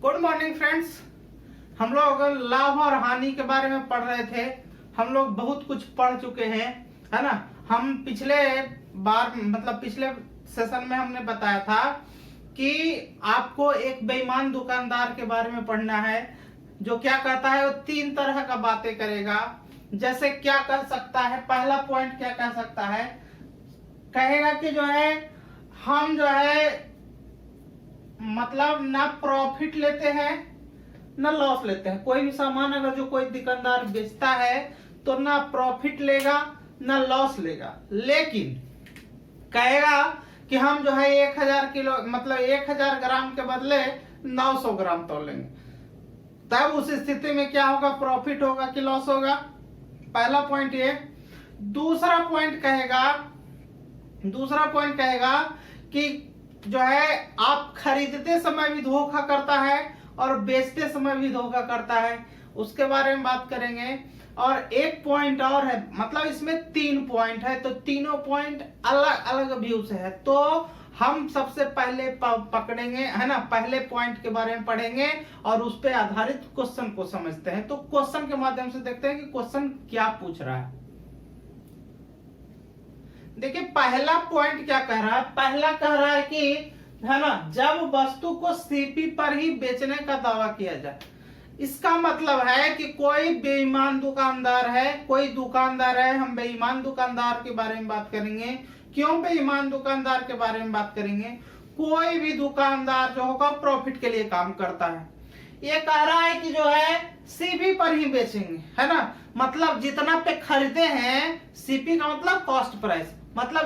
Good morning friends. हम लोग लाभ और हानि के बारे में पढ़ रहे थे। हम लोग बहुत कुछ पढ़ चुके हैं, है ना। हम पिछले बार पिछले सेशन में हमने बताया था कि आपको एक बेईमान दुकानदार के बारे में पढ़ना है, जो क्या कहता है, वो 3 तरह का बातें करेगा। जैसे क्या कर सकता है, पहला पॉइंट क्या कह सकता है, कहेगा कि जो है हम जो है ना प्रॉफिट लेते हैं ना लॉस लेते हैं। कोई भी सामान अगर जो कोई दुकानदार बेचता है तो ना प्रॉफिट लेगा ना लॉस लेगा, लेकिन कहेगा कि हम जो है 1000 किलो 1000 ग्राम के बदले 900 ग्राम तोलेंगे। तब उस स्थिति में क्या होगा, प्रॉफिट होगा कि लॉस होगा। पहला पॉइंट ये। दूसरा पॉइंट कहेगा कि जो है आप खरीदते समय भी धोखा करता है और बेचते समय भी धोखा करता है, उसके बारे में बात करेंगे। और एक पॉइंट और है, इसमें 3 पॉइंट है, तो तीनों पॉइंट अलग अलग व्यू से है। तो हम सबसे पहले पकड़ेंगे, है ना, पहले पॉइंट के बारे में पढ़ेंगे और उस पर आधारित क्वेश्चन को समझते हैं। तो क्वेश्चन के माध्यम से देखते हैं कि क्वेश्चन क्या पूछ रहा है। देखिए पहला पॉइंट क्या कह रहा है, पहला कह रहा है कि, है ना, जब वस्तु को सीपी पर ही बेचने का दावा किया जाए। इसका मतलब है कि कोई बेईमान दुकानदार है, कोई दुकानदार है, हम बेईमान दुकानदार के बारे में बात करेंगे। क्यों बेईमान दुकानदार के बारे में बात करेंगे? कोई भी दुकानदार जो होगा प्रॉफिट के लिए काम करता है। ये कह रहा है कि जो है सीपी पर ही बेचेंगे, है ना, जितना पे खरीदे हैं, सीपी का मतलब कॉस्ट प्राइस,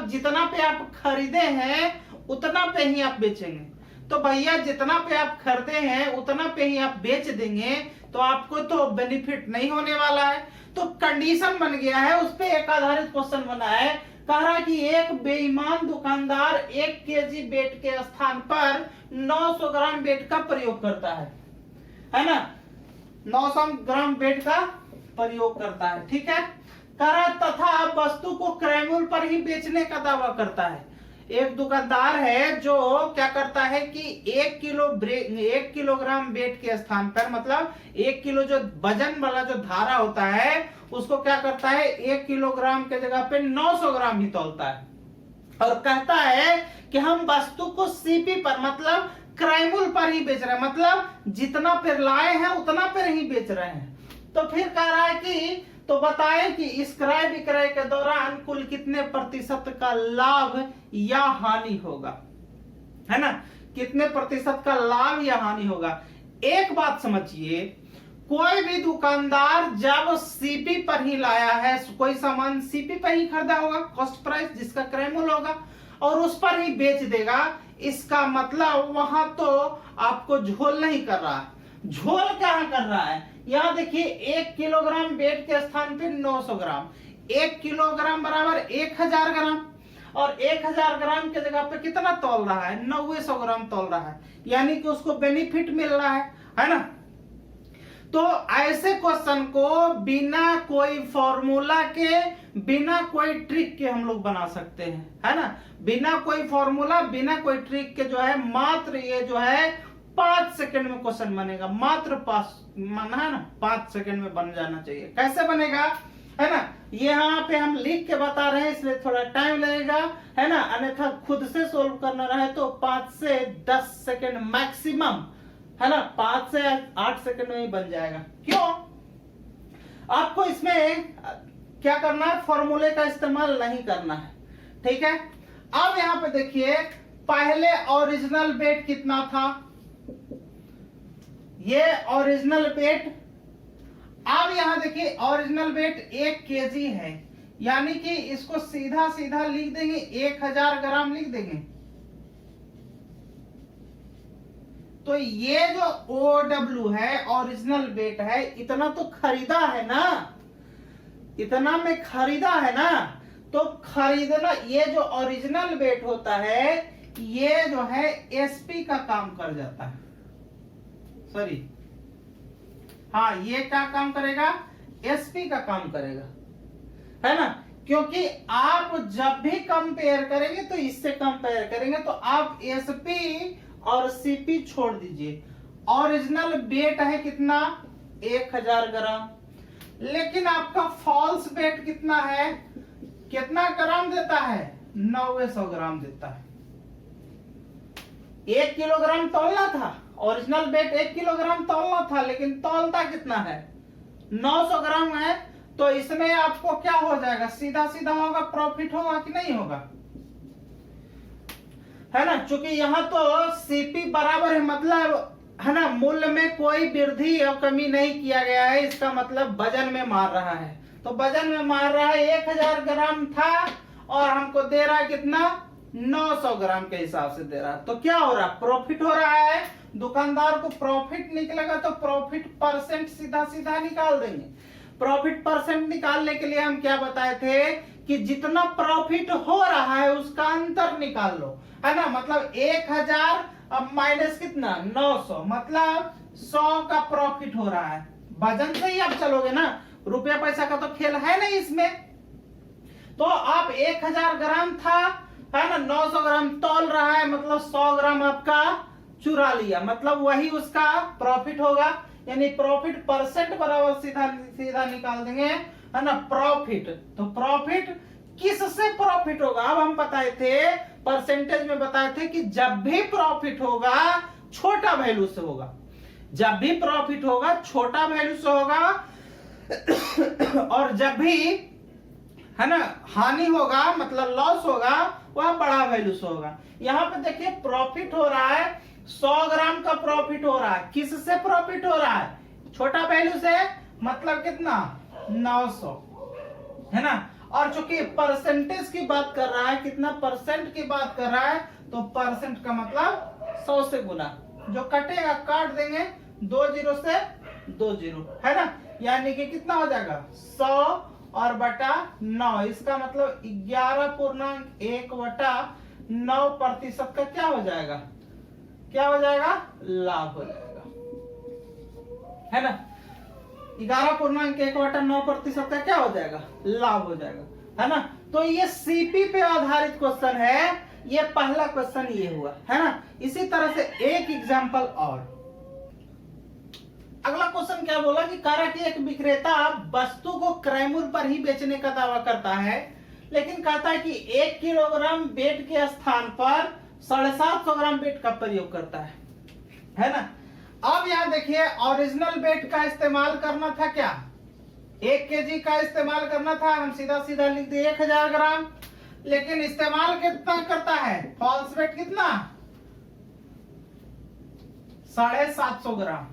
जितना पे आप खरीदे हैं उतना पे ही आप बेचेंगे। तो भैया जितना पे आप खरीदे हैं उतना पे ही आप बेच देंगे, तो आपको तो बेनिफिट नहीं होने वाला है। तो कंडीशन बन गया है, उस पे एक आधारित क्वेश्चन बना है। कह रहा है कि एक बेईमान दुकानदार 1 केजी बेट के स्थान पर 900 ग्राम बेट का प्रयोग करता है ना, 900 ग्राम बेट का प्रयोग करता है, ठीक है। कह रहा तथा वस्तु को क्रय मूल्य पर ही बेचने का दावा करता है। एक दुकानदार है जो क्या करता है कि 1 किलोग्राम बेट के स्थान पर 1 किलो जो वजन वाला जो धारा होता है उसको क्या करता है, 1 किलोग्राम के जगह पे 900 ग्राम ही तौलता है। और कहता है कि हम वस्तु को सीपी पर क्रय मूल्य पर ही बेच रहे हैं, जितना पे लाए हैं उतना पे ही बेच रहे हैं। तो फिर कह रहा है कि तो बताएं कि इस क्रय विक्रय के दौरान कुल कितने प्रतिशत का लाभ या हानि होगा, है ना, कितने प्रतिशत का लाभ या हानि होगा। एक बात समझिए, कोई भी दुकानदार जब सीपी पर ही लाया है, कोई सामान सीपी पर ही खरीदा होगा, कॉस्ट प्राइस जिसका क्रय मूल्य होगा, और उस पर ही बेच देगा, इसका मतलब वहां तो आपको झोल नहीं कर रहा है। झोल क्या कर रहा है, यहाँ देखिए 1 किलोग्राम बेट के स्थान पे 900 ग्राम, 1 किलोग्राम बराबर 1000 ग्राम, और 1000 ग्राम के जगह पे कितना तौल रहा है, 900 ग्राम तौल रहा है, यानी कि उसको बेनिफिट मिल रहा है ना। तो ऐसे क्वेश्चन को बिना कोई फॉर्मूला के, बिना कोई ट्रिक के हम लोग बना सकते हैं, है ना, बिना कोई फॉर्मूला, बिना कोई ट्रिक के जो है मात्र ये जो है 5 सेकंड में क्वेश्चन बनेगा, मात्र 5 सेकंड में बन जाना चाहिए। कैसे बनेगा, है ना, यहाँ पे हम लिख के बता रहे हैं इसलिए थोड़ा टाइम लगेगा, है ना, अन्यथा खुद से सोल्व करना रहे तो 5 से 10 सेकंड मैक्सिमम, है ना, 5 से 8 सेकंड में ही बन जाएगा। क्यों? आपको इसमें क्या करना है, फॉर्मूले का इस्तेमाल नहीं करना है, ठीक है। अब यहाँ पे देखिए, पहले ओरिजिनल बेट कितना था, ये ओरिजिनल बेट। अब यहां देखिए ओरिजिनल बेट 1 केजी है, यानी कि इसको सीधा सीधा लिख देंगे, 1000 ग्राम लिख देंगे। तो ये जो OW है, ओरिजिनल बेट है, इतना तो खरीदा है ना, इतना में खरीदा है ना, तो खरीदना, ये जो ओरिजिनल बेट होता है ये जो है SP का काम कर जाता है, सॉरी, हाँ, ये क्या काम करेगा, SP का काम करेगा, है ना, क्योंकि आप जब भी कंपेयर करेंगे तो इससे कंपेयर करेंगे, तो आप SP और CP छोड़ दीजिए ओरिजिनल वेट है कितना 1000 ग्राम, लेकिन आपका फॉल्स वेट कितना है, कितना ग्राम देता है 900 ग्राम देता है। 1 किलोग्राम तौलना था, ओरिजिनल वेट 1 किलोग्राम तौलना था, लेकिन तौलता कितना है 900 ग्राम है। तो इसमें आपको क्या हो जाएगा, सीधा सीधा होगा, प्रॉफिट होगा कि नहीं होगा, है ना। चूंकि यहाँ तो सीपी बराबर है, मतलब है ना, मूल्य में कोई वृद्धि और कमी नहीं किया गया है, इसका मतलब वजन में मार रहा है। तो वजन में मार रहा है, 1000 ग्राम था और हमको दे रहा है कितना 900 ग्राम के हिसाब से दे रहा है। तो क्या हो रहा है, प्रॉफिट हो रहा है। दुकानदार को प्रॉफिट निकलेगा तो प्रॉफिट परसेंट सीधा सीधा निकाल देंगे। प्रॉफिट परसेंट निकालने के लिए हम क्या बताए थे कि जितना प्रॉफिट हो रहा है उसका अंतर निकाल लो, है ना। मतलब 1000 अब माइनस कितना 900, मतलब 100 का प्रॉफिट हो रहा है। वजन से ही आप चलोगे ना, रुपया पैसा का तो खेल है नहीं इसमें। तो आप 1000 ग्राम था, है ना, 900 ग्राम तौल रहा है, मतलब 100 ग्राम आपका चुरा लिया, मतलब वही उसका प्रॉफिट होगा। यानी प्रॉफिट परसेंट बराबर सीधा सीधा निकाल देंगे, है ना, प्रॉफिट। तो प्रॉफिट किससे प्रॉफिट होगा, अब हम बताए थे परसेंटेज में बताए थे कि जब भी प्रॉफिट होगा छोटा वैल्यू से होगा, जब भी प्रॉफिट होगा छोटा वैल्यू से होगा, और जब भी, है ना, हानि होगा मतलब लॉस होगा वह बड़ा वैल्यू से होगा। यहाँ पे देखिए प्रॉफिट हो रहा है 100 ग्राम का प्रॉफिट हो रहा है, किससे प्रॉफिट हो रहा है, छोटा वैल्यू से, मतलब कितना 900, है ना। और चूंकि परसेंटेज की बात कर रहा है, कितना परसेंट की बात कर रहा है, तो परसेंट का मतलब 100 से गुना, जो कटेगा काट देंगे 2 जीरो से 2 जीरो, है ना। यानी कि कितना हो जाएगा 100 और बटा 9, इसका मतलब 11.1/9% का क्या हो जाएगा, क्या हो जाएगा, लाभ हो जाएगा, है ना। 11.1/9% का क्या हो जाएगा, लाभ हो जाएगा, है ना। तो ये सीपी पे आधारित क्वेश्चन है, ये पहला क्वेश्चन ये हुआ, है ना। इसी तरह से एक एग्जांपल और, अगला क्वेश्चन क्या बोला कि कह रहा कि एक विक्रेता वस्तु को क्रय मूल्य पर ही बेचने का दावा करता है, लेकिन कहता है कि 1 किलोग्राम वेट के स्थान पर 750 ग्राम वेट का प्रयोग करता है ना। अब यहाँ देखिए ओरिजिनल वेट का इस्तेमाल करना था, क्या 1 केजी का इस्तेमाल करना था, हम सीधा सीधा लिख दिए 1000 ग्राम, लेकिन इस्तेमाल कितना करता है, फॉल्स वेट कितना 750 ग्राम।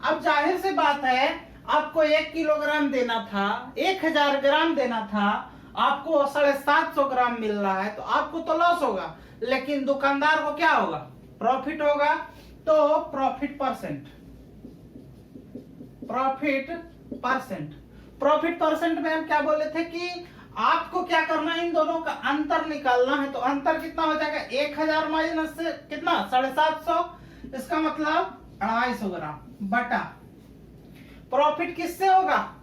अब जाहिर सी बात है, आपको 1 किलोग्राम देना था, 1000 ग्राम देना था, आपको 750 ग्राम मिल रहा है, तो आपको तो लॉस होगा, लेकिन दुकानदार को क्या होगा, प्रॉफिट होगा। तो प्रॉफिट परसेंट, प्रॉफिट परसेंट में हम क्या बोले थे कि आपको क्या करना है, इन दोनों का अंतर निकालना है। तो अंतर कितना हो जाएगा, 1000 माइनस से कितना 750, इसका मतलब 250 ग्राम बटा प्रॉफिट किससे होगा,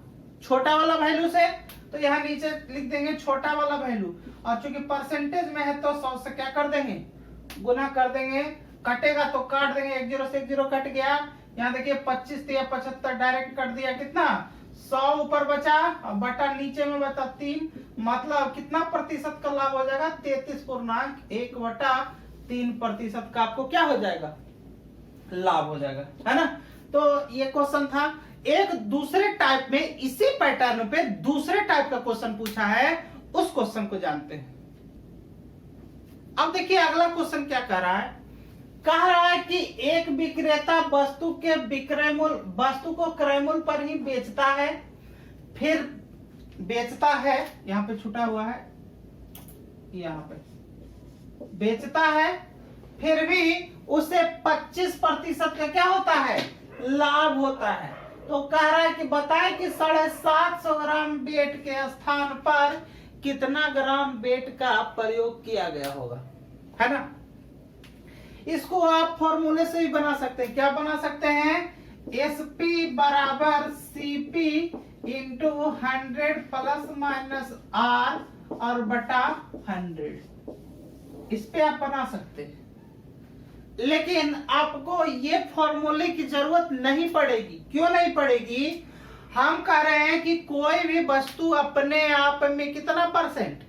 छोटा वाला वैल्यू से, तो यहाँ नीचे लिख देंगे छोटा वाला वैल्यू, और चूंकि परसेंटेज में है तो 100 से क्या कर देंगे, गुना कर देंगे, कटेगा तो काट देंगे, 1 जीरो से 1 जीरो कट गया। यहाँ देखिए 25 या 75 डायरेक्ट कट दिया, कितना 100 ऊपर बचा और बटा नीचे में बचा 3, मतलब कितना प्रतिशत का लाभ हो जाएगा, 33.1/3% का आपको क्या हो जाएगा, लाभ हो जाएगा, है ना। तो ये क्वेश्चन था। एक दूसरे टाइप में इसी पैटर्न पे दूसरे टाइप का क्वेश्चन पूछा है, उस क्वेश्चन को जानते हैं। अब देखिए अगला क्वेश्चन क्या कह रहा है, कह रहा है कि एक विक्रेता वस्तु को क्रय मूल्य पर ही बेचता है, फिर बेचता है, यहाँ पे छुटा हुआ है, यहाँ पे बेचता है, फिर भी उसे 25% का क्या होता है, लाभ होता है। तो कह रहा है कि बताए कि 750 ग्राम वेट के स्थान पर कितना ग्राम वेट का प्रयोग किया गया होगा, है ना। इसको आप फॉर्मूले से ही बना सकते हैं, क्या बना सकते हैं, SP बराबर CP into 100 plus minus R और बटा 100, इस पे आप बना सकते हैं। लेकिन आपको ये फॉर्मूले की जरूरत नहीं पड़ेगी। क्यों नहीं पड़ेगी? हम कह रहे हैं कि कोई भी वस्तु अपने आप में कितना परसेंट,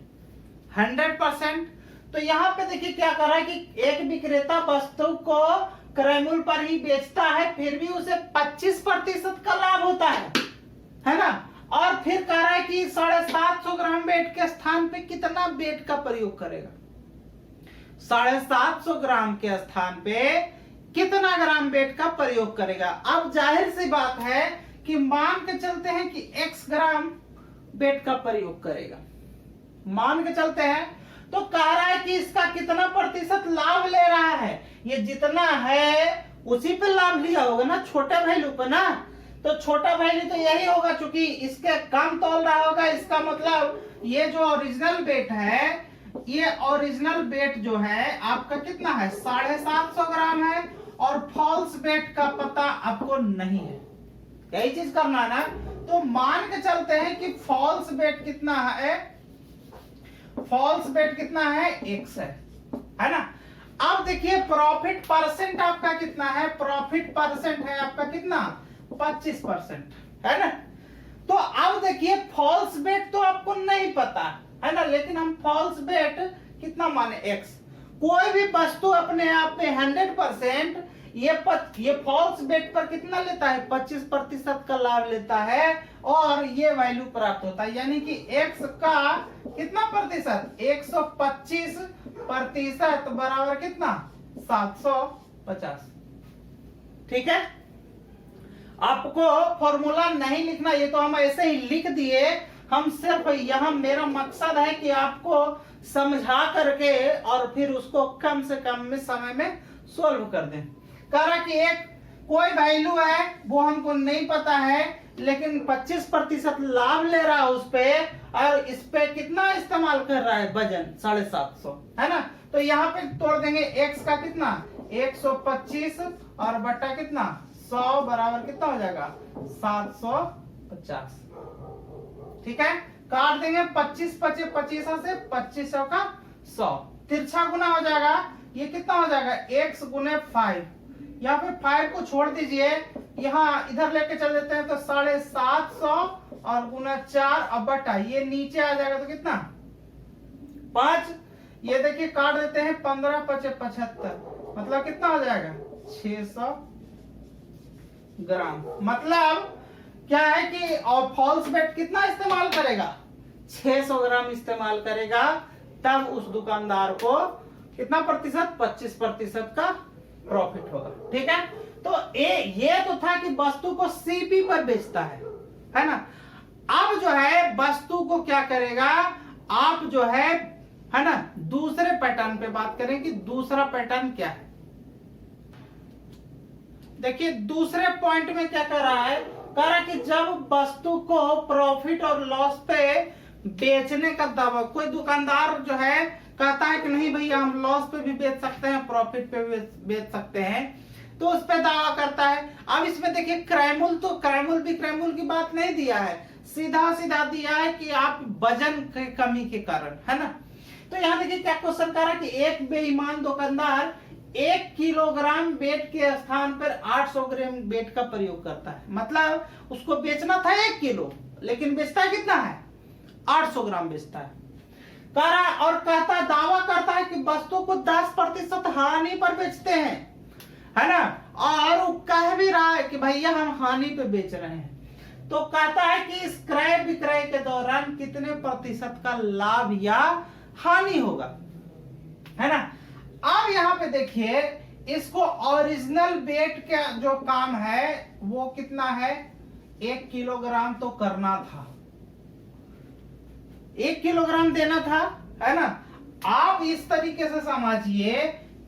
100%। तो यहाँ पे देखिए क्या कर रहा है कि एक विक्रेता वस्तु को क्रय मूल्य पर ही बेचता है, फिर भी उसे 25% का लाभ होता है ना। और फिर कह रहा है कि 750 ग्राम बेट के स्थान पे कितना बेट का प्रयोग करेगा, 750 ग्राम के स्थान पे कितना ग्राम बेट का प्रयोग करेगा। अब जाहिर सी बात है कि मान के चलते हैं कि x ग्राम बेट का प्रयोग करेगा, मान के चलते हैं। तो कह रहा है कि इसका कितना प्रतिशत लाभ ले रहा है, ये जितना है उसी पे लाभ लिया होगा ना, छोटा वैल्यू पे ना। तो छोटा वैल्यू तो यही होगा, क्योंकि इसके कम तोल रहा होगा। इसका मतलब ये जो ओरिजिनल बेट है, ये ओरिजिनल बेट जो है आपका कितना है, 750 ग्राम है। और फॉल्स बेट का पता आपको नहीं है, यही चीज करना है ना। तो मान के चलते हैं कि फॉल्स बेट कितना है, फॉल्स बेट कितना है, x है ना। अब देखिए प्रॉफिट परसेंट आपका कितना है, प्रॉफिट परसेंट है आपका कितना, 25% है ना। तो अब देखिए फॉल्स बेट तो आपको नहीं पता है ना, लेकिन हम फॉल्स बेट कितना माने, x। कोई भी वस्तु अपने आप में 100%, ये फॉल्स बेट पर कितना लेता है, 25% का लाभ लेता है और ये वैल्यू प्राप्त होता है। यानी कि x का कितना प्रतिशत, 125% बराबर कितना, 750। ठीक है, आपको फॉर्मूला नहीं लिखना, ये तो हम ऐसे ही लिख दिए। हम सिर्फ यहाँ, मेरा मकसद है कि आपको समझा करके और फिर उसको कम से कम में समय में सोल्व कर दें। कह रहा कि एक कोई वैल्यू है वो हमको नहीं पता है, लेकिन 25% लाभ ले रहा है उस पे, और इस पे कितना इस्तेमाल कर रहा है, वजन 750 है ना। तो यहाँ पे तोड़ देंगे, x का कितना 125 और बट्टा कितना 100 बराबर कितना हो जाएगा 750। ठीक है, काट देंगे 25 25 25 से 2500 का 100, तिरछा गुना हो जाएगा, ये कितना हो जाएगा x गुने 5, या फिर 5 को छोड़ दीजिए, यहाँ इधर लेके चल देते हैं तो 750 और गुना 4 और बटा ये नीचे आ जाएगा तो कितना 5, ये देखिए काट देते हैं 15 5 75, मतलब कितना हो जाएगा 600 ग्राम। मतलब क्या है कि और फॉल्स बेट कितना इस्तेमाल करेगा, 600 ग्राम इस्तेमाल करेगा, तब उस दुकानदार को कितना प्रतिशत, 25% का प्रॉफिट होगा। ठीक है, तो ये तो था कि वस्तु को सीपी पर बेचता है ना। अब जो है वस्तु को क्या करेगा, आप जो है ना, दूसरे पैटर्न पे बात करें कि दूसरा पैटर्न क्या है। देखिए दूसरे पॉइंट में क्या कर रहा है, कह रहा है कि जब वस्तु को प्रॉफिट और लॉस पे बेचने का दावा, कोई दुकानदार जो है कहता है कि नहीं भैया हम लॉस पे भी बेच सकते हैं, प्रॉफिट पे भी बेच सकते हैं, तो उस पे दावा करता है। अब इसमें देखिए क्रयमूल्य, तो क्रयमूल्य की बात नहीं दिया है, सीधा सीधा दिया है कि आप वजन की कमी के कारण, है ना। तो यहाँ देखिए क्या क्वेश्चन कर रहा है कि एक बेईमान दुकानदार 1 किलोग्राम बेट के स्थान पर 800 ग्राम बेट का प्रयोग करता है। मतलब उसको बेचना था 1 किलो, लेकिन बेचता कितना है, 800 ग्राम बेचता है। कह रहा और कहता, दावा करता है कि वस्तु को 10% हानि पर बेचते हैं, है ना। और वो कह भी रहा है कि भैया हम हानि पे बेच रहे हैं। तो कहता है कि इस क्रय विक्रय के दौरान कितने प्रतिशत का लाभ या हानि होगा, है ना। अब यहाँ पे देखिए इसको ओरिजिनल बेट का जो काम है वो कितना है, 1 किलोग्राम तो करना था, 1 किलोग्राम देना था, है ना। आप इस तरीके से समझिए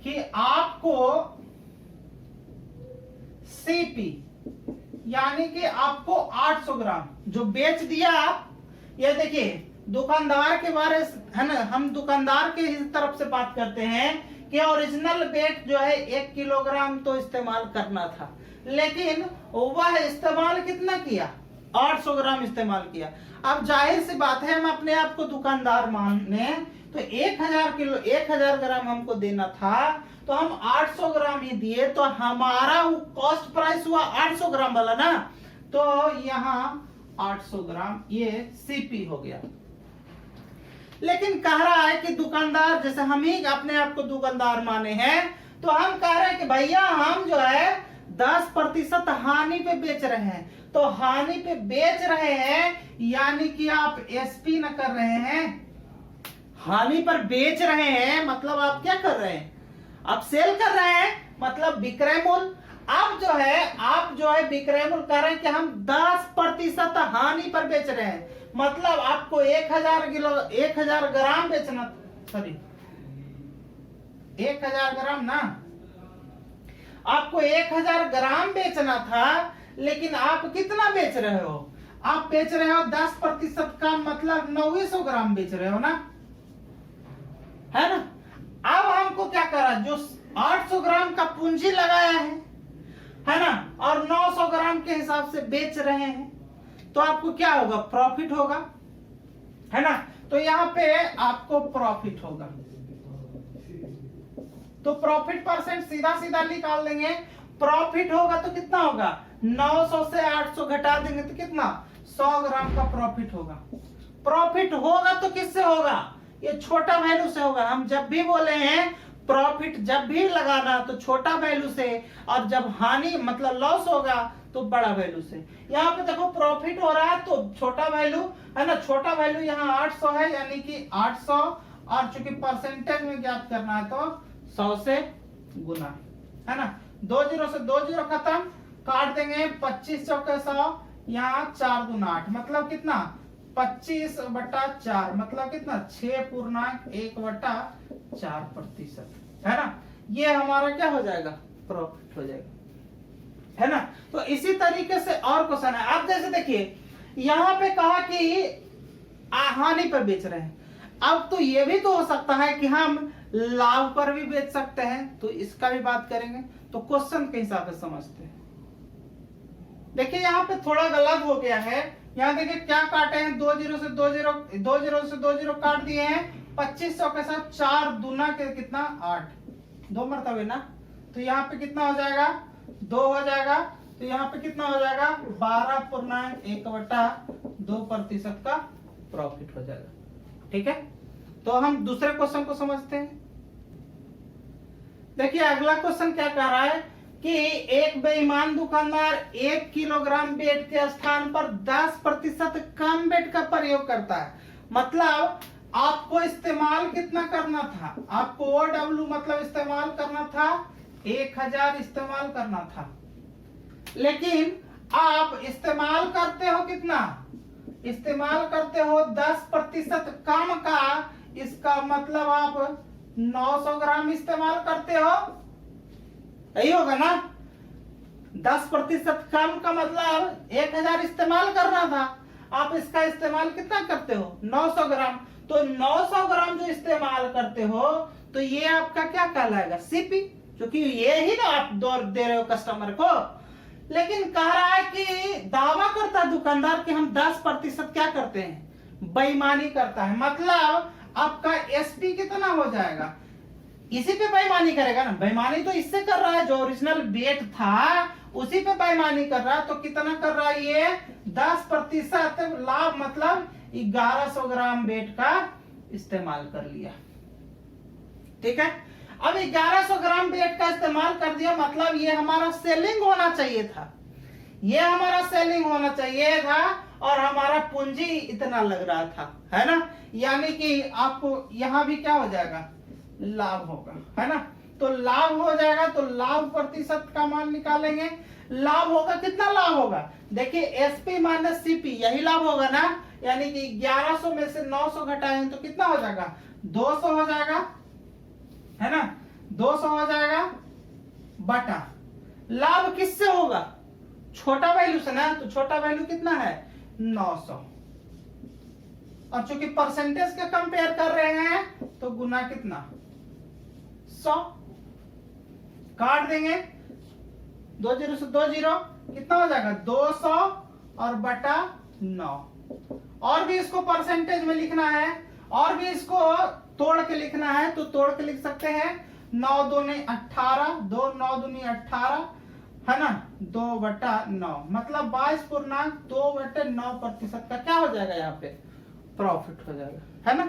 कि आपको सीपी यानी कि आपको 800 ग्राम जो बेच दिया। ये देखिए दुकानदार के बारे, है ना, हम दुकानदार के तरफ से बात करते हैं कि ओरिजिनल बेट जो है 1 किलोग्राम तो इस्तेमाल करना था, लेकिन वह इस्तेमाल कितना किया, 800 ग्राम इस्तेमाल किया। अब जाहिर सी बात है हम अपने आप को दुकानदार माने, तो तो 1000 ग्राम हमको देना था, तो हम 800 ग्राम ही दिए, तो हमारा कॉस्ट प्राइस हुआ 800 ग्राम वाला ना, तो यहाँ 800 ग्राम ये सीपी हो गया। लेकिन कह रहा है कि दुकानदार, जैसे हम ही अपने आप को दुकानदार माने हैं, तो हम कह रहे हैं कि भैया हम जो है 10% हानि पे बेच रहे हैं। तो हानि पे बेच रहे हैं यानी कि आप एसपी न कर रहे हैं, हानि पर बेच रहे हैं, मतलब आप क्या कर रहे हैं, आप सेल कर रहे हैं, मतलब विक्रय मूल्य। आप जो है विक्रय मूल्य कह रहे हैं कि हम 10% हानि पर बेच रहे हैं, मतलब आपको 1000 ग्राम बेचना, सॉरी 1000 ग्राम ना, आपको 1000 ग्राम बेचना था, लेकिन आप कितना बेच रहे हो, आप बेच रहे हो 10% का, मतलब 900 ग्राम बेच रहे हो ना, है ना। अब हमको क्या करा, जो 800 ग्राम का पूंजी लगाया है ना, और 900 ग्राम के हिसाब से बेच रहे हैं, तो आपको क्या होगा, प्रॉफिट होगा, है ना। तो यहाँ पे आपको प्रॉफिट होगा, तो प्रॉफिट परसेंट सीधा सीधा निकाल देंगे। प्रॉफिट होगा तो कितना होगा, 900 से 800 घटा देंगे तो कितना, 100 ग्राम का प्रॉफिट होगा। प्रॉफिट होगा तो किससे होगा, ये छोटा वैल्यू से होगा। हम जब भी बोले हैं प्रॉफिट जब भी लगाना तो छोटा वैल्यू से, और जब हानि मतलब लॉस होगा तो बड़ा वैल्यू से। यहाँ पे देखो प्रॉफिट हो रहा है तो छोटा वैल्यू है ना, छोटा वैल्यू यहाँ 800 है, यानी कि 800, और चूंकि परसेंटेज में ज्ञात करना है तो 100 से गुना, है ना। 20 से 20 खत्म, काट देंगे, 25 चौके 100, यहाँ 4 दूना 8, मतलब कितना, 25/4, मतलब कितना, 6.1/4%, है ना। ये हमारा क्या हो जाएगा, प्रॉफिट हो जाएगा, है ना। तो इसी तरीके से और क्वेश्चन है। आप जैसे देखिए यहाँ पे कहा कि हानि पर बेच रहे हैं, अब तो ये भी तो हो सकता है कि हम लाभ पर भी बेच सकते हैं, तो इसका भी बात करेंगे। तो क्वेश्चन के हिसाब से समझते हैं। देखिए यहाँ पे थोड़ा गलत हो गया है, यहाँ देखिए क्या काटे हैं, 20 से 20 काट दिए हैं, 2500 के साथ 4 दूना के कितना 8, 2 मरतबे ना, तो यहाँ पे कितना हो जाएगा, 2 हो जाएगा, तो यहाँ पे कितना हो जाएगा, 12.1/2% का प्रॉफिट हो जाएगा। ठीक है, तो हम दूसरे क्वेश्चन को समझते हैं। देखिए अगला क्वेश्चन क्या कह रहा है कि एक बेईमान दुकानदार 1 किलोग्राम बेट के स्थान पर 10% कम बेट का प्रयोग करता है। मतलब आपको इस्तेमाल कितना करना था, आपको OW मतलब इस्तेमाल करना था 1000 इस्तेमाल करना था, लेकिन आप इस्तेमाल करते हो कितना, इस्तेमाल करते हो 10% कम का, इसका मतलब आप 900 ग्राम इस्तेमाल करते हो, यही होगा ना। 10% कम का मतलब 1000 इस्तेमाल करना था, आप इसका इस्तेमाल कितना करते हो, 900 ग्राम। तो 900 ग्राम जो इस्तेमाल करते हो तो ये आपका क्या कहलाएगा, सीपी, क्योंकि ये ही ना आप दे रहे हो कस्टमर को। लेकिन कह रहा है कि दावा करता है दुकानदार कि हम 10% क्या करते हैं, बेईमानी करता है, मतलब आपका एसपी कितना हो जाएगा, इसी पे बेईमानी करेगा ना। बेईमानी तो इससे कर रहा है, जो ओरिजिनल बेट था उसी पे बेईमानी कर रहा है, तो कितना कर रहा है ये 10% लाभ, मतलब 1100 ग्राम बेट का इस्तेमाल कर लिया। ठीक है, अब 1100 ग्राम बेट का इस्तेमाल कर दिया, मतलब ये हमारा सेलिंग होना चाहिए था, ये हमारा सेलिंग होना चाहिए था, और हमारा पूंजी इतना लग रहा था, है ना। यानी कि आपको यहाँ भी क्या हो जाएगा, लाभ होगा, है ना। तो लाभ हो जाएगा, तो लाभ प्रतिशत का मान निकालेंगे। लाभ होगा, कितना लाभ होगा, देखिए एसपी माइनस सीपी, यही लाभ होगा ना। यानी कि 1100 में से 900 घटाएंगे तो कितना हो जाएगा, 200 हो जाएगा, है ना, 200 हो जाएगा, बटा लाभ किससे होगा, छोटा वैल्यू से ना। तो छोटा वैल्यू कितना है, 900, और चूंकि परसेंटेज के कंपेयर कर रहे हैं तो गुना कितना, 100, काट देंगे, 20 से 20 कितना हो जाएगा, 200 और बटा 9। और भी इसको परसेंटेज में लिखना है, और भी इसको तोड़ के लिखना है तो तोड़ के लिख सकते हैं। 9 दूनी 18, 2 9 दूनी 18, है ना, 2/9, मतलब 22.2/9% का क्या हो जाएगा यहाँ पे, प्रॉफिट हो जाएगा, है ना,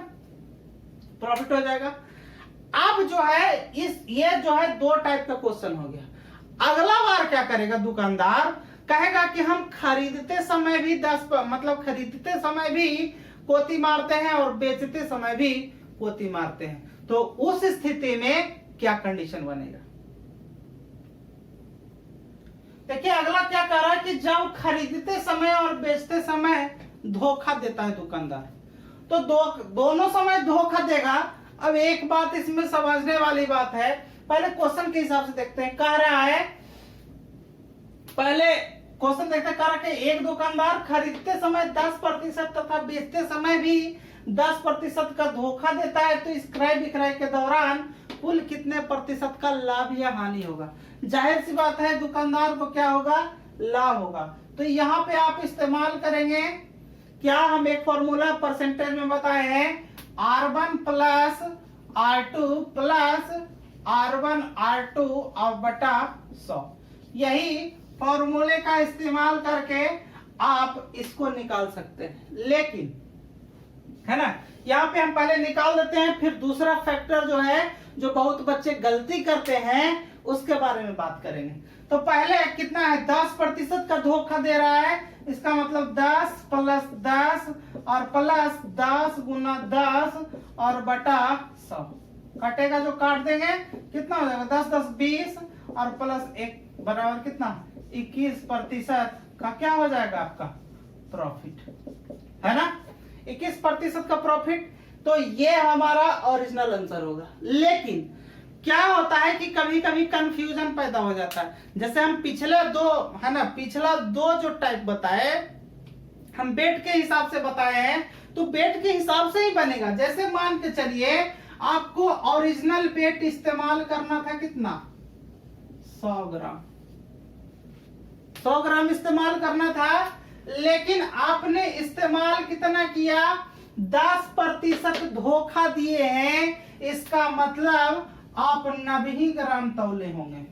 प्रॉफिट हो जाएगा। अब जो है ये जो है 2 टाइप का क्वेश्चन हो गया। अगला बार क्या करेगा दुकानदार, कहेगा कि हम खरीदते समय भी 10 मतलब खरीदते समय भी कोती मारते हैं और बेचते समय भी कोती मारते हैं, तो उस स्थिति में क्या कंडीशन बनेगा। देखिए अगला क्या कह रहा है कि जब खरीदते समय और बेचते समय धोखा देता है दुकानदार, तो दोनों समय धोखा देगा। अब एक बात इसमें समझने वाली बात है, पहले क्वेश्चन के हिसाब से देखते हैं। कह रहा है, पहले क्वेश्चन देखते हैं, कह रहा है कि एक दुकानदार खरीदते समय 10% तथा बेचते समय भी 10% का धोखा देता है, तो इस क्रय विक्रय के दौरान कुल कितने प्रतिशत का लाभ या हानि होगा। जाहिर सी बात है दुकानदार को क्या होगा, लाभ होगा। तो यहाँ पे आप इस्तेमाल करेंगे क्या, हम एक फॉर्मूला परसेंटेज में बताए हैं, R1 plus R2 plus R1 R2 बटा 100। यही फॉर्मूले का इस्तेमाल करके आप इसको निकाल सकते हैं। लेकिन है ना, यहाँ पे हम पहले निकाल देते हैं, फिर दूसरा फैक्टर जो है जो बहुत बच्चे गलती करते हैं उसके बारे में बात करेंगे। तो पहले कितना है, 10% का धोखा दे रहा है, इसका मतलब 10 प्लस 10 और प्लस 10 गुना 10 और बटा 100 कटेगा, जो काट देंगे कितना हो जाएगा, 10 10 20 और प्लस 1 बराबर कितना, 21% का क्या हो जाएगा आपका प्रॉफिट, है ना, 21% का प्रॉफिट। तो ये हमारा ओरिजिनल आंसर होगा। लेकिन क्या होता है कि कभी कभी कंफ्यूजन पैदा हो जाता है। जैसे हम पिछले दो, है ना, पिछला 2 जो टाइप बताए हम बेट के हिसाब से बताए हैं, तो बेट के हिसाब से ही बनेगा। जैसे मान के चलिए आपको ओरिजिनल बेट इस्तेमाल करना था कितना, 100 ग्राम, 100 ग्राम इस्तेमाल करना था, लेकिन आपने इस्तेमाल कितना किया, 10% धोखा दिए हैं। इसका मतलब आप 90 ग्राम तौले होंगे।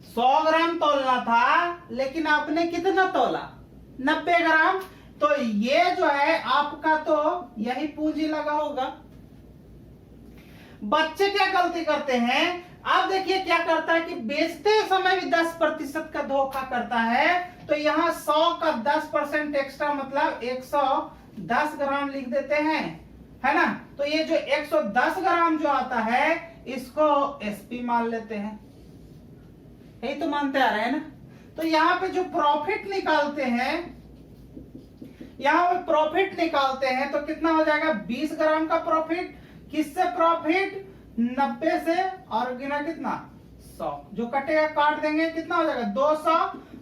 100 ग्राम तौलना था लेकिन आपने कितना तौला, 90 ग्राम। तो ये जो है आपका तो यही पूंजी लगा होगा। बच्चे क्या गलती करते हैं, आप देखिए क्या करता है कि बेचते समय भी 10% का धोखा करता है। तो यहाँ 100 का 10% एक्स्ट्रा मतलब 110 ग्राम लिख देते हैं, है ना। तो ये जो 110 ग्राम जो आता है इसको एसपी मान लेते हैं, यही तो मानते आ रहे हैं ना। तो यहाँ पे जो प्रॉफिट निकालते हैं, यहाँ पे प्रॉफिट निकालते हैं तो कितना हो जाएगा, 20 ग्राम का प्रॉफिट। किससे प्रॉफिट, 90 से, और गिना कितना 100, जो कटेगा काट देंगे, कितना हो जाएगा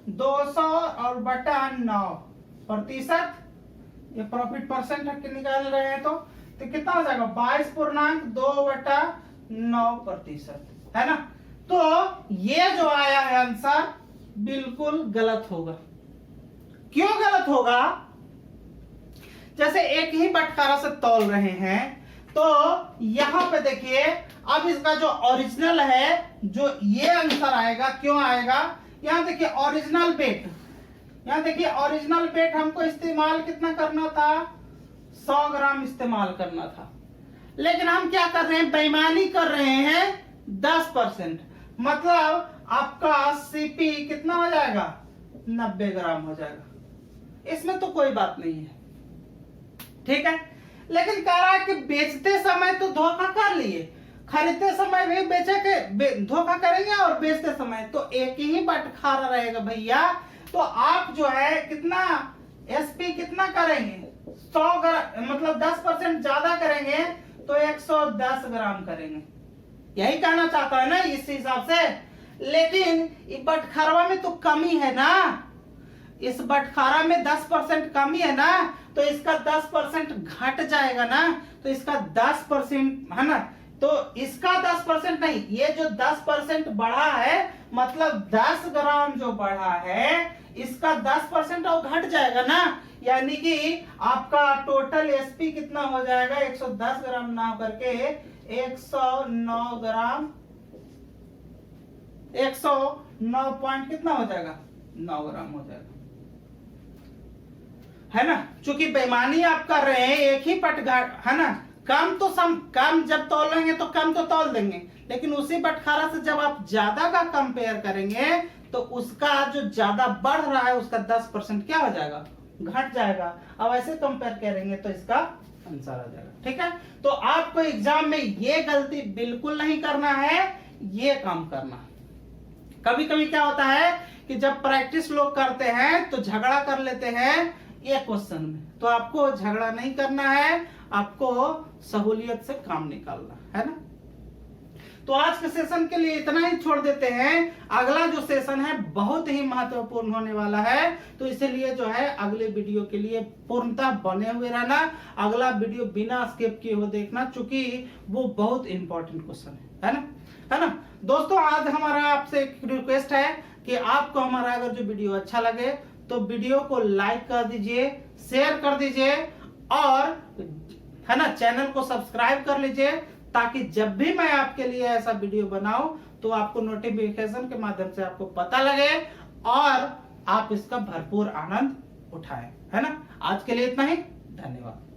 200 और बटा 9%। ये प्रॉफिट परसेंट निकाल रहे हैं तो कितना हो जाएगा 22.2/9%, है ना। तो ये जो आया है आंसर बिल्कुल गलत होगा। क्यों गलत होगा, जैसे एक ही बटखारा से तौल रहे हैं, तो यहां पे देखिए अब इसका जो ओरिजिनल है, जो ये आंसर आएगा, क्यों आएगा, यहां देखिए ओरिजिनल बेट, यहां देखिए ओरिजिनल बेट हमको इस्तेमाल कितना करना था, 100 ग्राम इस्तेमाल करना था। लेकिन हम क्या कर रहे हैं, बेईमानी कर रहे हैं 10%, मतलब आपका सीपी कितना हो जाएगा, 90 ग्राम हो जाएगा। इसमें तो कोई बात नहीं है, ठीक है। लेकिन कह रहा है कि बेचते समय तो धोखा कर लिए, खरीदते समय भी धोखा करेंगे और बेचते समय तो एक ही बटखारा रहेगा भैया। तो आप जो है कितना एसपी कितना करेंगे, 100 ग्राम मतलब 10% ज्यादा करेंगे तो 110 ग्राम करेंगे, यही कहना चाहता है ना इस हिसाब से। लेकिन इस बटखारा में तो कमी है ना, इस बटखारा में 10% कमी है ना, तो इसका 10% घट जाएगा ना, तो इसका 10% है ना, तो इसका 10% नहीं, ये जो 10% बढ़ा है मतलब 10 ग्राम जो बढ़ा है इसका 10% और घट जाएगा ना, यानी कि आपका टोटल एसपी कितना हो जाएगा, 110 ग्राम ना होकर के 109 ग्राम, 109 पॉइंट कितना हो जाएगा, 9 ग्राम हो जाएगा, है ना। चूंकि बेईमानी आप कर रहे हैं, एक ही पटघाट है ना, कम तो कम जब तोलेंगे तो कम तो तोल देंगे, लेकिन उसी बटखारा से जब आप ज्यादा का कंपेयर करेंगे तो उसका जो ज्यादा बढ़ रहा है उसका 10% क्या हो जाएगा, घट जाएगा। अब ऐसे कंपेयर करेंगे तो इसका आंसर आ जाएगा। ठीक है, तो आपको एग्जाम में ये गलती बिल्कुल नहीं करना है, ये काम करना है। कभी कभी क्या होता है कि जब प्रैक्टिस लोग करते हैं तो झगड़ा कर लेते हैं एक क्वेश्चन में, तो आपको झगड़ा नहीं करना है, आपको सहूलियत से काम निकालना है ना। तो आज के सेशन के लिए इतना ही छोड़ देते हैं। अगला जो सेशन है बहुत ही महत्वपूर्ण होने वाला है, तो इसलिए जो है अगले वीडियो के लिए पूर्णतः बने हुए रहना। अगला वीडियो बिना स्किप किए हो देखना, चूंकि वो बहुत इंपॉर्टेंट क्वेश्चन है ना। दोस्तों, आज हमारा आपसे एक रिक्वेस्ट है कि आपको हमारा अगर जो वीडियो अच्छा लगे तो वीडियो को लाइक कर दीजिए, शेयर कर दीजिए और है ना चैनल को सब्सक्राइब कर लीजिए, ताकि जब भी मैं आपके लिए ऐसा वीडियो बनाऊं तो आपको नोटिफिकेशन के माध्यम से आपको पता लगे और आप इसका भरपूर आनंद उठाएं, है ना। आज के लिए इतना ही, धन्यवाद।